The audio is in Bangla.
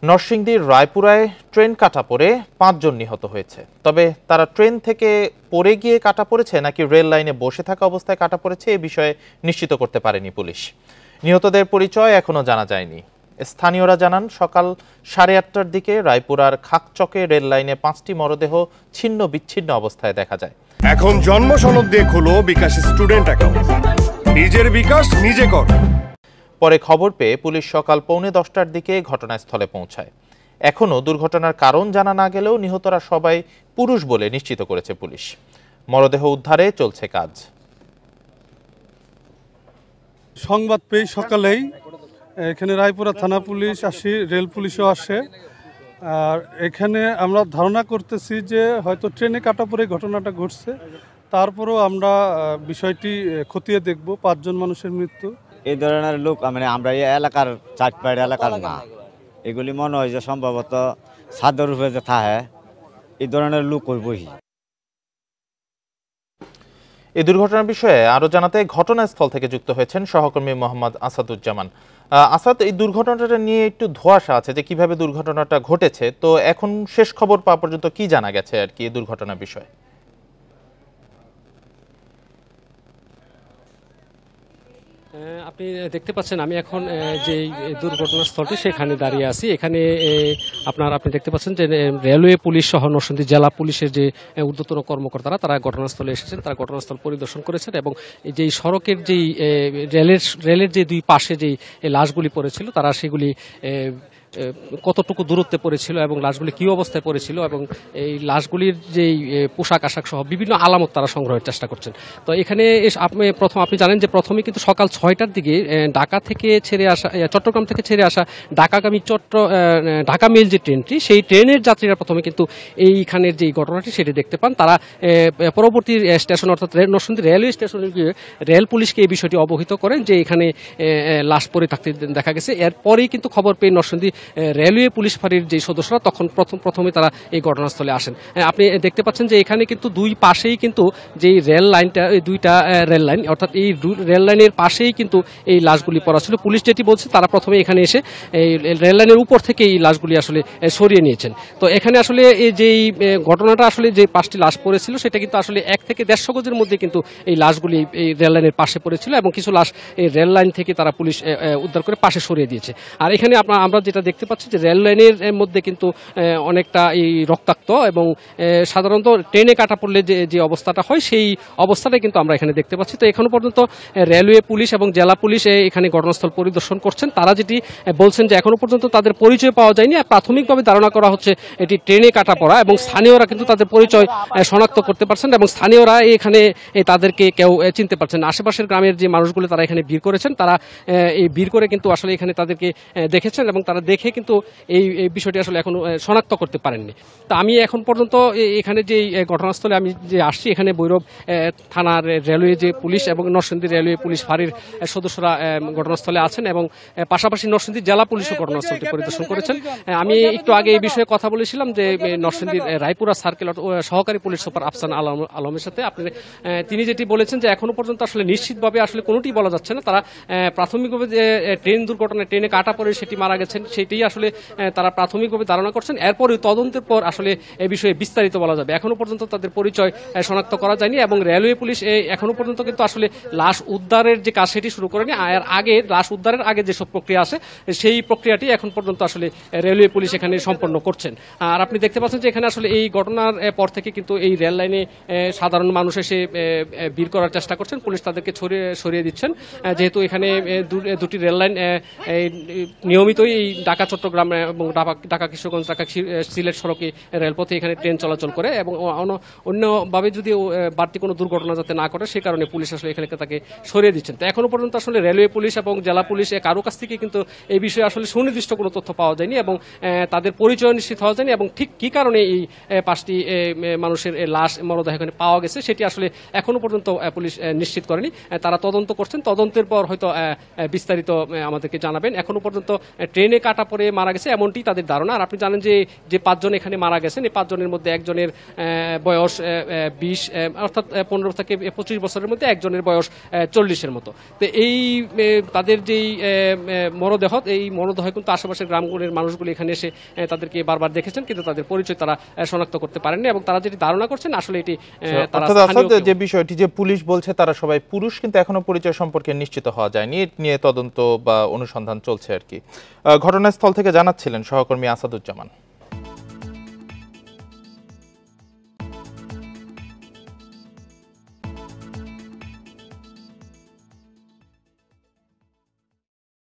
নরসিংদীর রায়পুরায় ট্রেন কাটা পড়ে ৫ জন নিহত হয়েছে। তবে তারা ট্রেন থেকে পড়ে গিয়ে কাটা পড়েছে নাকি রেল লাইনে বসে থাকা অবস্থায় কাটা পড়েছে এ বিষয়ে নিশ্চিত করতে পারেনি পুলিশ। নিহতদের পরিচয় এখনো জানা যায়নি। স্থানীয়রা জানান, সকাল 8:30টার দিকে রায়পুরার খাকচকে রেল লাইনে ৫টি মরদেহ ছিন্ন বিচ্ছিন্ন অবস্থায় দেখা যায়। এখন জন্ম সনদ দিয়ে খোলো বিকাশ স্টুডেন্ট অ্যাকাউন্ট। নিজের বিকাশ নিজে কর। পরে খবর পেয়ে পুলিশ সকাল 10:45টার দিকে ঘটনাস্থলে পৌঁছায়। এখনো দুর্ঘটনার কারণ জানা না গেলেও নিহতরা সবাই পুরুষ বলে নিশ্চিত করেছে পুলিশ। মরদেহ উদ্ধারে চলছে কাজ। সংবাদ পেয়ে সকালেই এখানে রায়পুরা থানা পুলিশ আসি, রেল পুলিশও আসে। আর এখানে আমরা ধারণা করতেছি যে হয়তো ট্রেনে কাটা পড়ে ঘটনাটা ঘটছে। তারপরও আমরা বিষয়টি খতিয়ে দেখব। 5 জন মানুষের মৃত্যু। এই ধরনের লোক মানে আমরা এই এলাকার চাটপাড় এলাকার না, এগুলি মনে হয় যে সম্ভবত ছাদের রূপে যে থাকে এই ধরনের লোক হইবই। এই দুর্ঘটনার বিষয়ে আরো জানাতে ঘটনাস্থল থেকে যুক্ত হয়েছেন সহকর্মী মোহাম্মদ আসাদুজ্জামান। আসাদ, এই দুর্ঘটনাটা নিয়ে একটু ধোঁয়াশা আছে যে কিভাবে দুর্ঘটনাটা ঘটেছে, তো এখন শেষ খবর পাওয়া পর্যন্ত কি জানা গেছে আর কি এই দুর্ঘটনার বিষয়ে? আপনি দেখতে পাচ্ছেন আমি এখন যে দুর্ঘটনাস্থলটি সেখানে দাঁড়িয়ে আছি। এখানে আপনি দেখতে পাচ্ছেন যে রেলওয়ে পুলিশ সহ নরসিংদী জেলা পুলিশের যে ঊর্ধ্বতন কর্মকর্তারা তারা ঘটনাস্থলে এসেছেন, তারা ঘটনাস্থল পরিদর্শন করেছেন এবং যেই সড়কের যেই রেলের যে দুই পাশে যেই লাশগুলি পড়েছিল তারা সেগুলি কতটুকু দূরত্বে পড়েছিল এবং লাশগুলি কি অবস্থায় পড়েছিল এবং এই লাশগুলির যেই পোশাক আশাক সহ বিভিন্ন আলামত তারা সংগ্রহের চেষ্টা করছেন। তো এখানে আপনি জানেন যে প্রথমে কিন্তু সকাল 6টার দিকে চট্টগ্রাম থেকে ছেড়ে আসা ঢাকা মেল যে ট্রেনটি, সেই ট্রেনের যাত্রীরা প্রথমে কিন্তু এইখানের যে ঘটনাটি সেটি দেখতে পান। তারা পরবর্তী স্টেশন অর্থাৎ নরসিংদী রেলওয়ে স্টেশনে গিয়ে রেল পুলিশকে এই বিষয়টি অবহিত করেন যে এখানে লাশ পড়ে থাকতে দেখা গেছে। এরপরেই কিন্তু খবর পেয়ে নরসিংদী রেলওয়ে পুলিশ ফাঁড়ির যে সদস্যরা তখন প্রথমে তারা এই ঘটনাস্থলে আসেন। আপনি দেখতে পাচ্ছেন যে এখানে কিন্তু দুই পাশেই কিন্তু যে রেল লাইনটা, দুইটা রেল লাইন অর্থাৎ এই রেল লাইনের পাশেই কিন্তু এই লাশগুলি পড়া ছিল। পুলিশ যেটি বলছে তারা প্রথমে এখানে এসে এই রেল লাইনের উপর থেকে এই লাশগুলি আসলে সরিয়ে নিয়েছেন। তো এখানে আসলে এই যে ঘটনাটা আসলে যে 5টি লাশ পড়েছিল সেটা কিন্তু আসলে 1 থেকে 150 গজের মধ্যে কিন্তু এই লাশগুলি এই রেল লাইনের পাশে পড়েছিল এবং কিছু লাশ এই রেল লাইন থেকে তারা পুলিশ উদ্ধার করে পাশে সরিয়ে দিয়েছে। আর এখানে আমরা যেটা দেখতে পাচ্ছি যে রেল লাইনের মধ্যে কিন্তু অনেকটা এই রক্তাক্ত এবং সাধারণত ট্রেনে কাটা পড়লে যে অবস্থাটা হয় সেই অবস্থাটাই কিন্তু আমরা এখানে দেখতে পাচ্ছি। তো এখনো পর্যন্ত রেলওয়ে পুলিশ এবং জেলা পুলিশ এখানে ঘটনাস্থল পরিদর্শন করছেন। তারা যেটি বলছেন যে এখনো পর্যন্ত তাদের পরিচয় পাওয়া যায়নি। আর প্রাথমিকভাবে ধারণা করা হচ্ছে এটি ট্রেনে কাটা পড়া এবং স্থানীয়রা কিন্তু তাদের পরিচয় শনাক্ত করতে পারছেন এবং স্থানীয়রা এখানে তাদেরকে কেউ চিনতে পারছেন। আশেপাশের গ্রামের যে মানুষগুলো তারা এখানে ভিড় করেছেন, তারা এই ভিড় করে কিন্তু আসলে এখানে তাদেরকে দেখেছেন এবং তারা দেখে কিন্তু এই বিষয়টি আসলে এখনো শনাক্ত করতে পারেননি। তো আমি এখন পর্যন্ত এখানে যে ঘটনাস্থলে আমি যে আসছি, এখানে ভৈরব থানার রেলওয়ে যে পুলিশ এবং নরসিংদী রেলওয়ে পুলিশ ফাঁড়ির সদস্যরা ঘটনাস্থলে আছেন এবং পাশাপাশি নরসিংদী জেলা পুলিশও ঘটনাস্থলটি পরিদর্শন করেছেন। আমি একটু আগে এই বিষয়ে কথা বলেছিলাম যে নরসিংদীর রায়পুরা সার্কেল সহকারী পুলিশ সুপার আফসান আলমের সাথে। তিনি যেটি বলেছেন যে এখনো পর্যন্ত আসলে নিশ্চিতভাবে আসলে কোনোটি বলা যাচ্ছে না। তারা প্রাথমিকভাবে যে ট্রেন দুর্ঘটনায় ট্রেনে কাটা পড়ে সেটি মারা গেছেন সেটি আসলে তারা প্রাথমিকভাবে ধারণা করছেন। এরপরে তদন্তের পর আসলে এই বিষয়ে বিস্তারিত বলা যাবে। এখনো পর্যন্ত তাদের পরিচয় শনাক্ত করা যায়নি এবং রেলওয়ে পুলিশ এখনো পর্যন্ত কিন্তু আসলে লাশ উদ্ধারের যে কাজ সেটি শুরু করেনি। আর আগে লাশ উদ্ধারের আগে যেসব প্রক্রিয়া আছে সেই প্রক্রিয়াটি এখন পর্যন্ত আসলে রেলওয়ে পুলিশ এখানে সম্পন্ন করছেন। আর আপনি দেখতে পাচ্ছেন যে এখানে আসলে এই ঘটনার পর থেকে কিন্তু এই রেল লাইনে সাধারণ মানুষ এসে ভিড় করার চেষ্টা করছেন। পুলিশ তাদেরকে সরিয়ে দিচ্ছেন, যেহেতু এখানে দুটি রেল লাইন নিয়মিতই এই ঢাকা চট্টগ্রাম এবং ঢাকা কিশোরগঞ্জ ঢাকা সিলেট সড়কে রেলপথে এখানে ট্রেন চলাচল করে এবং অন্যভাবে যদি বাড়তি কোনো দুর্ঘটনা যাতে না করে সে কারণে পুলিশ আসলে এখানে তাকে সরিয়ে দিচ্ছেন। তো এখনো পর্যন্ত আসলে রেলওয়ে পুলিশ এবং জেলা পুলিশ কারো কাছ থেকে কিন্তু এই বিষয়ে আসলে সুনির্দিষ্ট কোনো তথ্য পাওয়া যায়নি এবং তাদের পরিচয় নিশ্চিত হওয়া যায়নি এবং ঠিক কী কারণে এই 5টি মানুষের লাশ মরদেহ এখানে পাওয়া গেছে সেটি আসলে এখনো পর্যন্ত পুলিশ নিশ্চিত করেনি। তারা তদন্ত করছেন, তদন্তের পর হয়তো বিস্তারিত আমাদেরকে জানাবেন। এখনো পর্যন্ত ট্রেনে কাটা পরে মারা গেছে এমনটি তাদের ধারণা। আর আপনি জানেন যে যে 5 জন এখানে মারা গেছেন এই 5 জনের মধ্যে একজনের বয়স 20 অর্থাৎ 15 থেকে 25 বছরের মধ্যে একজনের বয়স 40-এর মতো। তো এই তাদের যেই মরদেহ এই মরদেহ কিন্তু আশেপাশের গ্রামগুলির মানুষগুলি এখানে এসে তাদেরকে বারবার দেখেছেন, কিন্তু তাদের পরিচয় তারা শনাক্ত করতে পারেননি এবং তারা যেটি ধারণা করছেন আসলে এটি তারা যে বিষয়টি যে পুলিশ বলছে তারা সবাই পুরুষ, কিন্তু এখনো পরিচয় সম্পর্কে নিশ্চিত হওয়া যায়নি, এ নিয়ে তদন্ত বা অনুসন্ধান চলছে আর কি। ঘটনাস্থল থেকে জানাচ্ছিলেন সহকর্মী আসাদুজ্জামান।